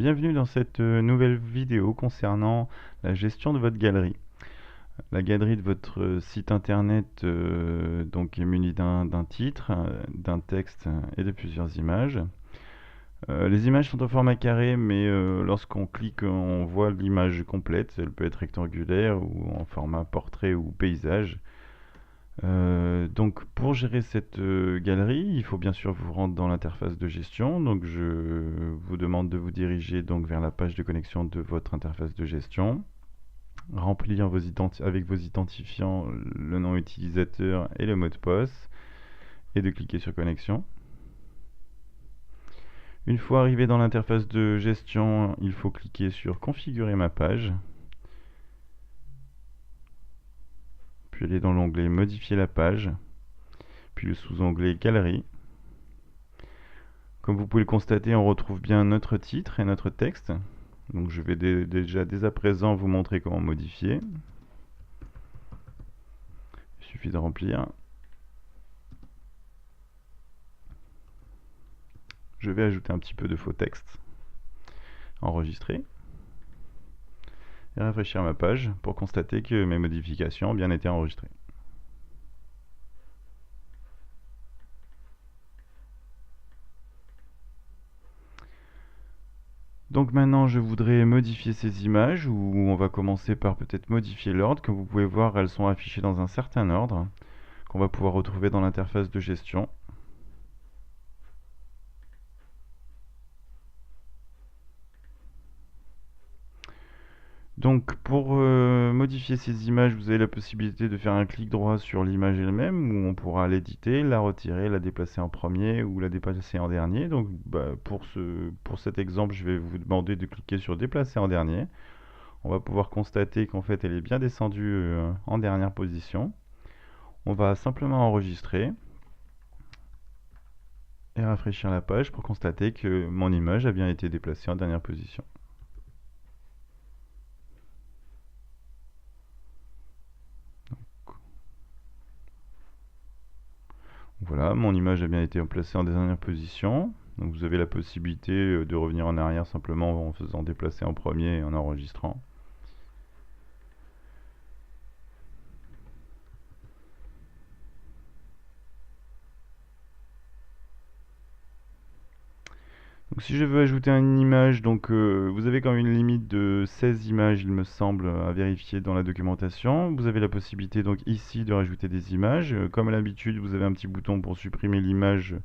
Bienvenue dans cette nouvelle vidéo concernant la gestion de votre galerie. La galerie de votre site internet donc est munie d'un titre, d'un texte et de plusieurs images. Les images sont au format carré, mais lorsqu'on clique, on voit l'image complète. Elle peut être rectangulaire ou en format portrait ou paysage. Donc pour gérer cette galerie, il faut bien sûr vous rendre dans l'interface de gestion. Donc je vous demande de vous diriger donc vers la page de connexion de votre interface de gestion, remplir avec vos identifiants le nom utilisateur et le mot de passe et de cliquer sur connexion. Une fois arrivé dans l'interface de gestion, il faut cliquer sur configurer ma page, puis aller dans l'onglet modifier la page, puis le sous-onglet galerie. Comme vous pouvez le constater, on retrouve bien notre titre et notre texte. Donc je vais déjà dès à présent vous montrer comment modifier. Il suffit de remplir. Je vais ajouter un petit peu de faux texte. Enregistrer. Et rafraîchir ma page pour constater que mes modifications ont bien été enregistrées. Donc maintenant je voudrais modifier ces images, où on va commencer par peut-être modifier l'ordre. Comme vous pouvez voir, elles sont affichées dans un certain ordre qu'on va pouvoir retrouver dans l'interface de gestion. Donc pour modifier ces images, vous avez la possibilité de faire un clic droit sur l'image elle-même, où on pourra l'éditer, la retirer, la déplacer en premier ou la déplacer en dernier. Donc pour cet exemple, je vais vous demander de cliquer sur déplacer en dernier. On va pouvoir constater qu'en fait elle est bien descendue en dernière position. On va simplement enregistrer et rafraîchir la page pour constater que mon image a bien été déplacée en dernière position. Voilà, mon image a bien été placée en dernière position. Donc vous avez la possibilité de revenir en arrière simplement en faisant déplacer en premier et en enregistrant. Donc si je veux ajouter une image, vous avez quand même une limite de 16 images, il me semble, à vérifier dans la documentation. Vous avez la possibilité donc ici de rajouter des images. Comme à l'habitude, vous avez un petit bouton pour supprimer l'image,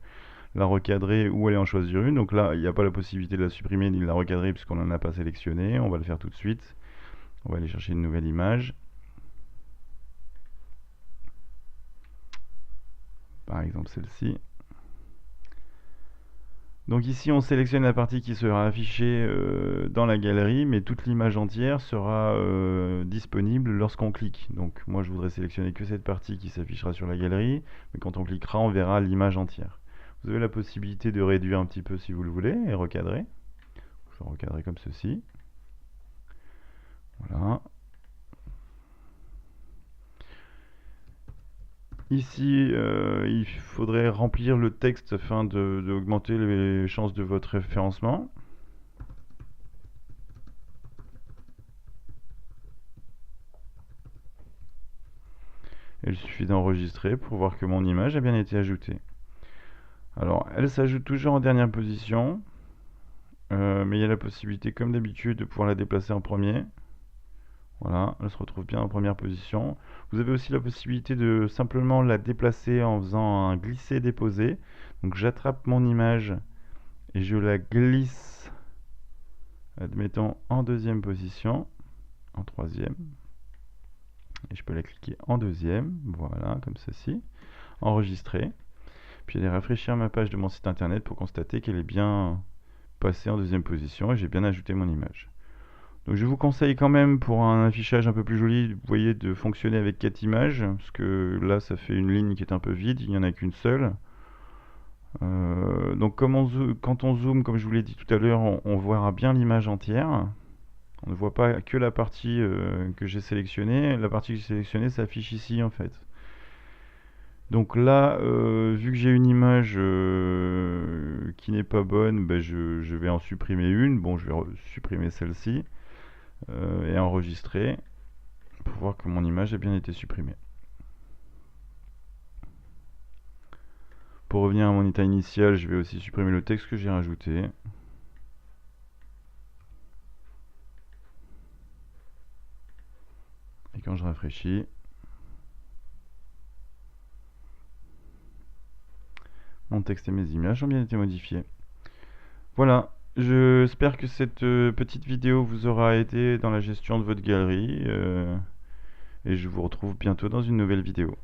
la recadrer ou aller en choisir une. Donc là, il n'y a pas la possibilité de la supprimer ni de la recadrer puisqu'on n'en a pas sélectionné. On va le faire tout de suite. On va aller chercher une nouvelle image. Par exemple celle-ci. Donc ici on sélectionne la partie qui sera affichée dans la galerie, mais toute l'image entière sera disponible lorsqu'on clique. Donc moi je voudrais sélectionner que cette partie qui s'affichera sur la galerie, mais quand on cliquera on verra l'image entière. Vous avez la possibilité de réduire un petit peu si vous le voulez et recadrer. Je vais recadrer comme ceci. Voilà. Ici, il faudrait remplir le texte afin d'augmenter les chances de votre référencement. Il suffit d'enregistrer pour voir que mon image a bien été ajoutée. Alors, elle s'ajoute toujours en dernière position, mais il y a la possibilité, comme d'habitude, de pouvoir la déplacer en premier. Voilà, elle se retrouve bien en première position. Vous avez aussi la possibilité de simplement la déplacer en faisant un glisser-déposer. Donc j'attrape mon image et je la glisse, admettons, en deuxième position, en troisième. Et je peux la cliquer en deuxième, voilà, comme ceci. Enregistrer. Puis aller rafraîchir ma page de mon site internet pour constater qu'elle est bien passée en deuxième position et j'ai bien ajouté mon image. Donc je vous conseille quand même, pour un affichage un peu plus joli, vous voyez, de fonctionner avec 4 images, parce que là ça fait une ligne qui est un peu vide, il n'y en a qu'une seule. Donc quand on zoome, comme je vous l'ai dit tout à l'heure, on verra bien l'image entière. On ne voit pas que la partie que j'ai sélectionnée. La partie que j'ai sélectionnée s'affiche ici en fait. Donc là, vu que j'ai une image qui n'est pas bonne, ben je vais en supprimer une. Bon, je vais supprimer celle-ci et enregistrer pour voir que mon image a bien été supprimée. Pour revenir à mon état initial, je vais aussi supprimer le texte que j'ai rajouté. Et quand je rafraîchis, mon texte et mes images ont bien été modifiés. Voilà, j'espère que cette petite vidéo vous aura aidé dans la gestion de votre galerie et je vous retrouve bientôt dans une nouvelle vidéo.